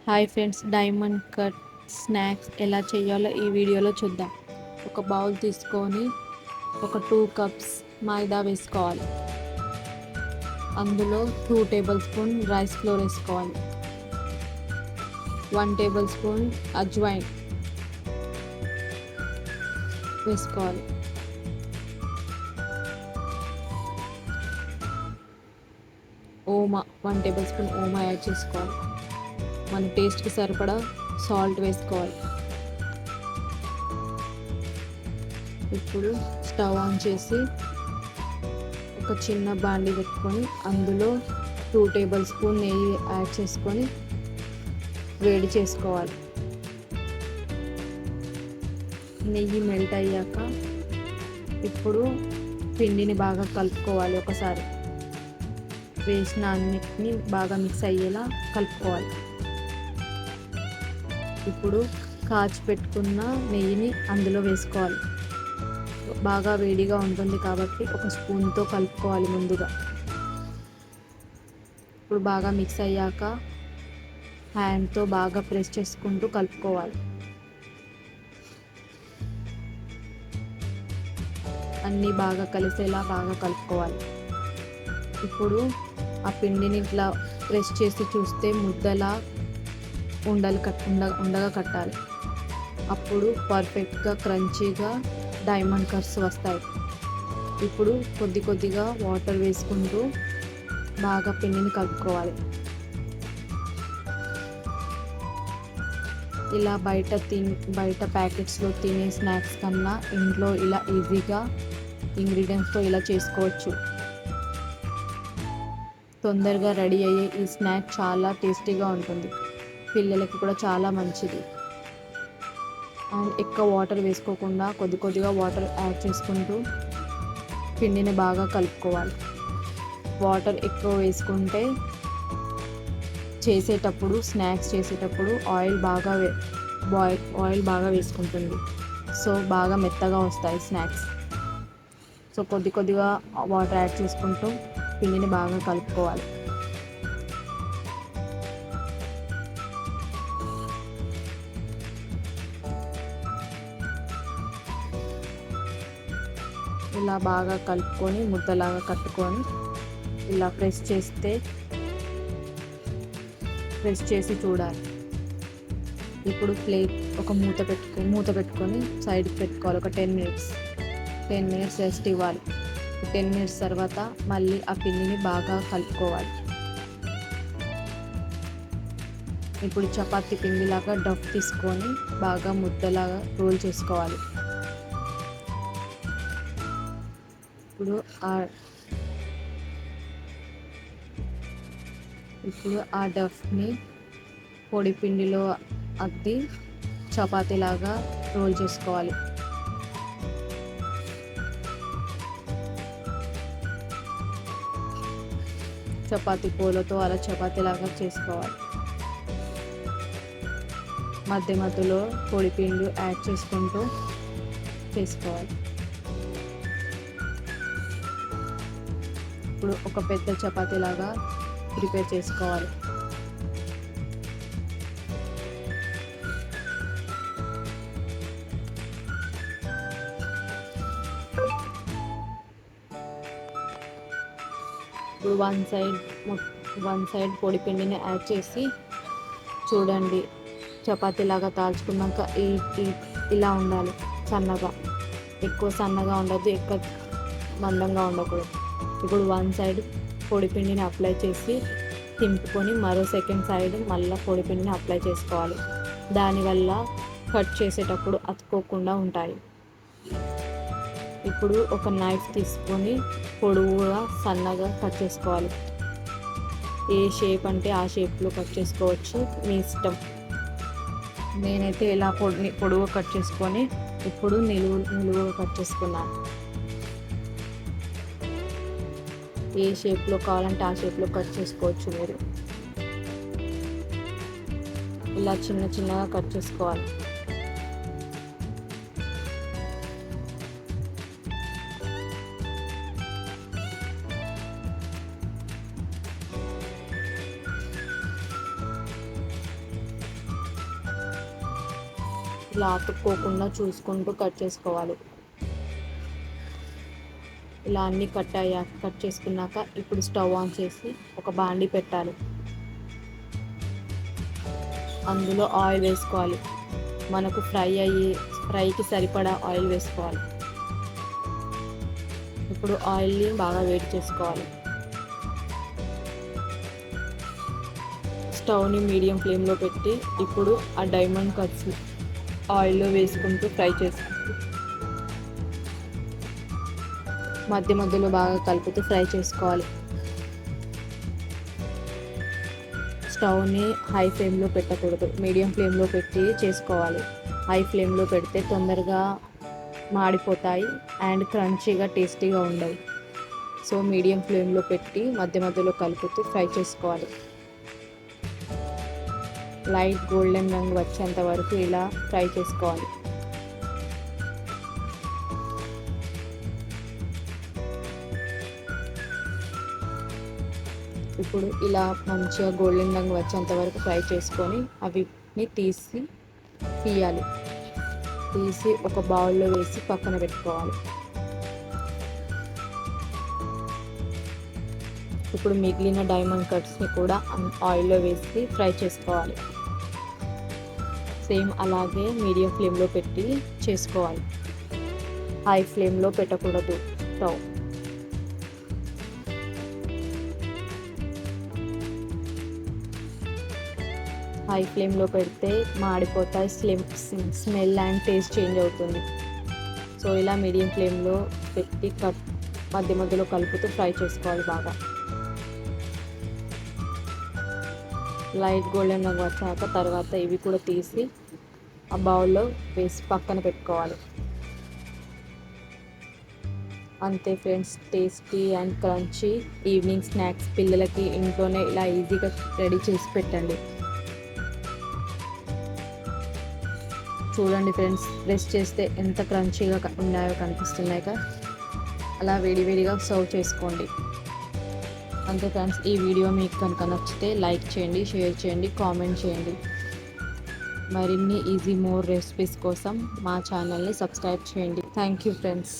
Hi friends, diamond cut snacks ఎలా చేయాలో ఈ వీడియోలో చూద్దాం. ఒక బౌల్ తీసుకొని ఒక 2 కప్స్ మైదా వేసుకోవాలి. అందులో 2 టేబుల్ స్పూన్ రైస్ ఫ్లోర్ వేసుకోవాలి. 1 టేబుల్ స్పూన్ అజ్వైన్ వేసుకోవాలి. ఓమా 1 టేబుల్ స్పూన్ ఓమా యాడ్ చేసుకోవాలి. మన టేస్ట్కి సరిపడా సాల్ట్ వేసుకోవాలి. ఇప్పుడు స్టవ్ ఆన్ చేసి ఒక చిన్న బాండి పెట్టుకొని అందులో 2 టేబుల్ స్పూన్ నెయ్యి యాడ్ చేసుకొని వేడి చేసుకోవాలి. నెయ్యి మెల్ట్ అయ్యాక ఇప్పుడు పిండిని బాగా కలుపుకోవాలి. ఒకసారి వేసిన అన్నిటిని బాగా మిక్స్ అయ్యేలా కలుపుకోవాలి. ఇప్పుడు కాచి పెట్టుకున్న నెయ్యిని అందులో వేసుకోవాలి. బాగా వేడిగా ఉంటుంది కాబట్టి ఒక స్పూన్తో కలుపుకోవాలి ముందుగా. ఇప్పుడు బాగా మిక్స్ అయ్యాక హ్యాండ్తో బాగా ప్రెస్ చేసుకుంటూ కలుపుకోవాలి. అన్నీ బాగా కలిసేలా బాగా కలుపుకోవాలి. ఇప్పుడు ఆ పిండిని ఇట్లా ప్రెస్ చేసి చూస్తే ముద్దలా ఉండగా కట్టాలి. అప్పుడు పర్ఫెక్ట్గా క్రంచీగా డైమండ్ కట్స్ వస్తాయి. ఇప్పుడు కొద్దిగా వాటర్ వేసుకుంటూ బాగా పిండిని కలుపుకోవాలి. ఇలా బయట ప్యాకెట్స్లో తినే స్నాక్స్ కన్నా ఇంట్లో ఇలా ఈజీగా ఇంగ్రీడియంట్స్తో ఇలా చేసుకోవచ్చు. తొందరగా రెడీ అయ్యే ఈ స్నాక్ చాలా టేస్టీగా ఉంటుంది. పిల్లలకి కూడా చాలా మంచిది. అండ్ ఎక్కువ వాటర్ వేసుకోకుండా కొద్దిగా వాటర్ యాడ్ చేసుకుంటూ పిండిని బాగా కలుపుకోవాలి. వాటర్ ఎక్కువ వేసుకుంటే స్నాక్స్ చేసేటప్పుడు ఆయిల్ బాగా వేసుకుంటుంది. సో బాగా మెత్తగా వస్తాయి స్నాక్స్. సో కొద్దిగా వాటర్ యాడ్ చేసుకుంటూ పిండిని బాగా కలుపుకోవాలి. ఇలా బాగా కలుపుకొని ముద్దలాగా కట్టుకొని ఇలా ప్రెస్ చేసి చూడాలి. ఇప్పుడు ప్లేట్ ఒక మూత పెట్టుకొని సైడ్కి పెట్టుకోవాలి. ఒక 10 మినిట్స్ రెస్ట్ ఇవ్వాలి. 10 మినిట్స్ తర్వాత మళ్ళీ ఆ పిండిని బాగా కలుపుకోవాలి. ఇప్పుడు చపాతీ పిండిలాగా డఫ్ తీసుకొని బాగా ముద్దలాగా రోల్ చేసుకోవాలి. ఇప్పుడు ఆ డఫ్ని పొడి పిండిలో అద్ది చపాతీలాగా రోల్ చేసుకోవాలి. చపాతీ పూలతో అలా చపాతీలాగా చేసుకోవాలి. మధ్యలో పొడి పిండి యాడ్ చేసుకుంటూ చేసుకోవాలి. ఇప్పుడు ఒక పెద్ద చపాతీలాగా ప్రిపేర్ చేసుకోవాలి. ఇప్పుడు వన్ సైడ్ పొడి పిండిని యాడ్ చేసి చూడండి. చపాతీలాగా తాల్చుకున్నాక ఇలా ఉండాలి. ఎక్కువ సన్నగా ఉండద్దు, ఎక్కువ మందంగా ఉండకూడదు. ఇప్పుడు వన్ సైడ్ పొడి పిండిని అప్లై చేసి తింపుకొని మరో సెకండ్ సైడ్ మళ్ళీ పొడి పిండిని అప్లై చేసుకోవాలి. దానివల్ల కట్ చేసేటప్పుడు అతుక్కోకుండా ఉంటాయి. ఇప్పుడు ఒక నైఫ్ తీసుకొని పొడవుగా సన్నగా కట్ చేసుకోవాలి. ఏ షేప్ అంటే ఆ షేప్లో కట్ చేసుకోవచ్చు, మీ ఇష్టం. నేనైతే ఇలా పొడవుగా కట్ చేసుకొని ఇప్పుడు నిలువుగా కట్ చేసుకున్నాను. ఏ షేప్లో కావాలంటే ఆ షేప్లో కట్ చేసుకోవచ్చు మీరు. ఇలా చిన్నగా కట్ చేసుకోవాలి. ఇలా అతుక్కోకుండా చూసుకుంటూ కట్ చేసుకోవాలి. ఇలా అన్నీ కట్ చేసుకున్నాక ఇప్పుడు స్టవ్ ఆన్ చేసి ఒక బాండీ పెట్టాలి. అందులో ఆయిల్ వేసుకోవాలి. మనకు ఫ్రైకి సరిపడా ఆయిల్ వేసుకోవాలి. ఇప్పుడు ఆయిల్ని బాగా వేడి చేసుకోవాలి. స్టవ్ని మీడియం ఫ్లేమ్లో పెట్టి ఇప్పుడు ఆ డైమండ్ కట్స్ ఆయిల్లో వేసుకుంటూ ఫ్రై చేసుకుంటూ మధ్య మధ్యలో బాగా కలుపుతూ ఫ్రై చేసుకోవాలి. స్టవ్ని హై ఫ్లేమ్లో పెట్టకూడదు, మీడియం ఫ్లేమ్లో పెట్టి చేసుకోవాలి. హై ఫ్లేమ్లో పెడితే తొందరగా మాడిపోతాయి అండ్ క్రంచీగా టేస్టీగా ఉండవు. సో మీడియం ఫ్లేమ్లో పెట్టి మధ్య మధ్యలో కలుపుతూ ఫ్రై చేసుకోవాలి. లైట్ గోల్డెన్ రంగు వచ్చేంత వరకు ఇలా ఫ్రై చేసుకోవాలి. ఇప్పుడు ఇలా మంచిగా గోల్డెన్ రంగు వచ్చేంత వరకు ఫ్రై చేసుకొని అవిని తీయాలి. తీసి ఒక బౌల్లో వేసి పక్కన పెట్టుకోవాలి. ఇప్పుడు మిగిలిన డైమండ్ కట్స్ని కూడా ఆయిల్లో వేసి ఫ్రై చేసుకోవాలి. సేమ్ అలాగే మీడియం ఫ్లేమ్లో పెట్టి చేసుకోవాలి. హై ఫ్లేమ్లో పెట్టకూడదు స్టవ్. హై ఫ్లేమ్లో పెడితే మాడిపోతాయి, స్మెల్ అండ్ టేస్ట్ చేంజ్ అవుతుంది. సో ఇలా మీడియం ఫ్లేమ్లో పెట్టి మధ్య మధ్యలో కలుపుతూ ఫ్రై చేసుకోవాలి బాగా. లైట్ గోల్డెన్ రంగు వచ్చాక తర్వాత ఇవి కూడా తీసి ఆ బౌల్లో వేసి పక్కన పెట్టుకోవాలి. అంతే friends, tasty and crunchy evening snacks పిల్లలకి ఇంట్లోనే ఇలా ఈజీగా రెడీ చేసి పెట్టండి. చూడండి ఫ్రెండ్స్, ప్రెస్ చేస్తే ఎంత క్రంచీగా ఉన్నాయో కనిపిస్తున్నాయి కదా. అలా వేడివేడిగా సర్వ్ చేసుకోండి. అంతే ఫ్రెండ్స్, ఈ వీడియో మీకు కనుక నచ్చితే లైక్ చేయండి, షేర్ చేయండి, కామెంట్ చేయండి. మరిన్ని ఈజీ మోర్ రెసిపీస్ కోసం మా ఛానల్ని సబ్స్క్రైబ్ చేయండి. Thank you friends.